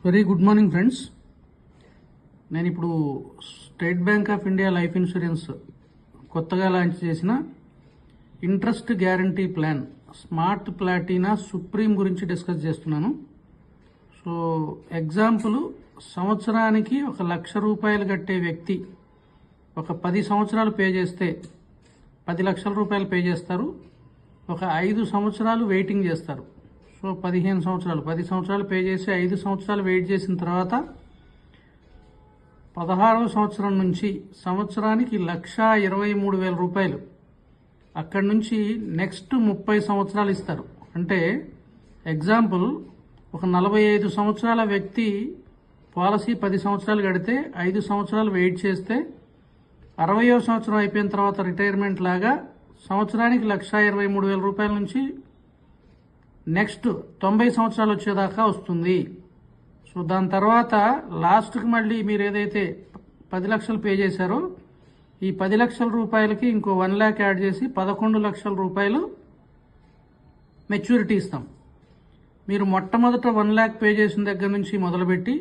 Very good morning friends. నేను ఇప్పుడు state bank of India life insurance కొత్తగా launch చేసిన interest guarantee plan smart Platina supreme గురించి discuss చేస్తున్నాను. సో ఎగ్జాంపుల్, సంవత్సరానికి 1,00,000 రూపాయలు కట్టే వ్యక్తి ఒక 10 సంవత్సరాలు పే చేస్తే 10 లక్షల రూపాయలు పే చేస్తారు. ఒక 5 సంవత్సరాలు వెయిటింగ్ చేస్తారు. సో 15 సంవత్సరాలు, 10 సంవత్సరాలు పే చేసి 5 సంవత్సరాలు వెయిట్ చేసిన తర్వాత 16వ సంవత్సరం నుంచి సంవత్సరానికి 1,23,000 రూపాయలు అక్కడి నుంచి నెక్స్ట్ 30 సంవత్సరాలు ఇస్తారు. అంటే ఎగ్జాంపుల్, ఒక 45 సంవత్సరాల వ్యక్తి పాలసీ 10 సంవత్సరాలు కడితే 5 సంవత్సరాలు వెయిట్ చేస్తే 60వ సంవత్సరం అయిపోయిన తర్వాత రిటైర్మెంట్ లాగా సంవత్సరానికి 1,23,000 రూపాయల నుంచి నెక్స్ట్ 90 సంవత్సరాలు వచ్చేదాకా వస్తుంది. సో దాని తర్వాత లాస్ట్కి మళ్ళీ మీరు ఏదైతే 10 లక్షలు పే చేశారో ఈ 10 లక్షల రూపాయలకి ఇంకో 1 lakh యాడ్ చేసి 11 లక్షల రూపాయలు మెచ్యూరిటీ ఇస్తాం. మీరు మొట్టమొదట 1 lakh పే చేసిన దగ్గర నుంచి మొదలుపెట్టి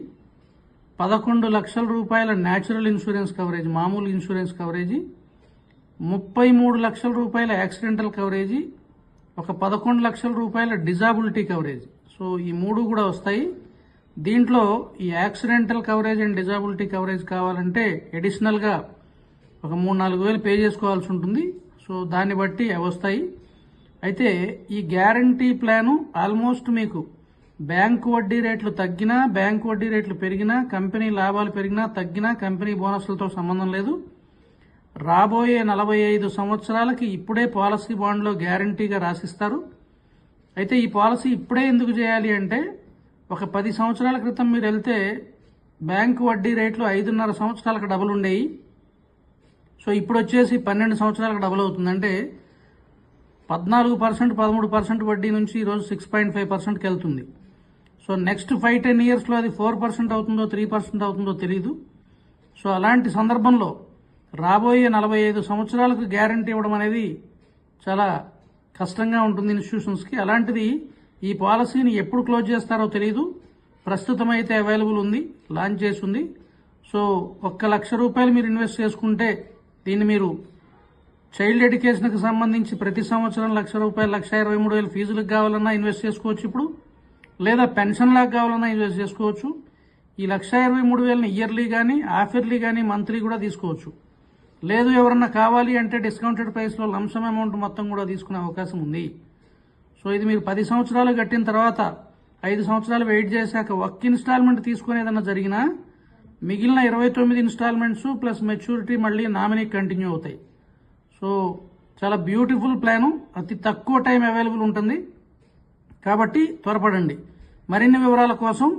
11 లక్షల రూపాయల న్యాచురల్ ఇన్సూరెన్స్ కవరేజ్, మామూలు ఇన్సూరెన్స్ కవరేజీ, 33 లక్షల రూపాయల యాక్సిడెంటల్ కవరేజీ, ఒక 11 లక్షల రూపాయల డిజాబిలిటీ కవరేజ్. సో ఈ 3 కూడా వస్తాయి. దీంట్లో ఈ accidental coverage and disability coverage కావాలంటే అడిషనల్గా ఒక 3-4 వేలు పే చేసుకోవాల్సి ఉంటుంది. సో దాన్ని బట్టి అవి వస్తాయి. అయితే ఈ గ్యారంటీ ప్లాను ఆల్మోస్ట్ మీకు బ్యాంకు వడ్డీ రేట్లు తగ్గినా, బ్యాంకు వడ్డీ రేట్లు పెరిగినా, కంపెనీ లాభాలు పెరిగినా తగ్గినా కంపెనీ బోనస్లతో సంబంధం లేదు. రాబోయే 45 సంవత్సరాలకి ఇప్పుడే పాలసీ బాండ్లో గ్యారంటీగా రాసిస్తారు. అయితే ఈ పాలసీ ఇప్పుడే ఎందుకు చేయాలి అంటే, ఒక 10 సంవత్సరాల క్రితం మీరు వెళ్తే బ్యాంకు వడ్డీ రేట్లు 5.5 సంవత్సరాలకు డబుల్ ఉండేవి. సో ఇప్పుడు వచ్చేసి 12 సంవత్సరాలకు డబుల్ అవుతుంది. అంటే 14%, 13% వడ్డీ నుంచి ఈరోజు 6.5%కి వెళ్తుంది. సో నెక్స్ట్ 5-10 ఇయర్స్లో అది 4% అవుతుందో 3% అవుతుందో తెలియదు. సో అలాంటి సందర్భంలో రాబోయే 45 సంవత్సరాలకు గ్యారంటీ ఇవ్వడం అనేది చాలా కష్టంగా ఉంటుంది ఇన్స్టిట్యూషన్స్కి. అలాంటిది ఈ పాలసీని ఎప్పుడు క్లోజ్ చేస్తారో తెలియదు. ప్రస్తుతం అయితే అవైలబుల్ ఉంది, లాంచ్ చేసి ఉంది. సో 1,00,000 రూపాయలు మీరు ఇన్వెస్ట్ చేసుకుంటే దీన్ని మీరు చైల్డ్ ఎడ్యుకేషన్కి సంబంధించి ప్రతి సంవత్సరం 1,00,000 రూపాయలు, 1,23,000 ఫీజులకు కావాలన్నా ఇన్వెస్ట్ చేసుకోవచ్చు ఇప్పుడు, లేదా పెన్షన్ లాగా కావాలన్నా ఇన్వెస్ట్ చేసుకోవచ్చు. ఈ 1,23,000 ఇయర్లీ కానీ, హాఫ్ ఇయర్లీ కానీ, మంత్లీ కూడా తీసుకోవచ్చు. లేదు ఎవరన్నా కావాలి అంటే డిస్కౌంటెడ్ ప్రైస్లో లంసమ్ అమౌంట్ మొత్తం కూడా తీసుకునే అవకాశం ఉంది. సో ఇది మీరు 10 సంవత్సరాలు కట్టిన తర్వాత 5 సంవత్సరాలు వెయిట్ చేశాక ఒక్క ఇన్స్టాల్మెంట్ తీసుకుని ఏదన్నా జరిగినా మిగిలిన 29 ఇన్స్టాల్మెంట్స్ ప్లస్ మెచ్యూరిటీ మళ్ళీ నామినీకి కంటిన్యూ అవుతాయి. సో చాలా బ్యూటిఫుల్ ప్లాను, అతి తక్కువ టైం అవైలబుల్ ఉంటుంది. కాబట్టి త్వరపడండి. మరిన్ని వివరాల కోసం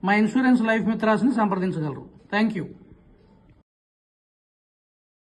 మా ఇన్సూరెన్స్ లైఫ్ మిత్రాస్ని సంప్రదించగలరు. Thank you.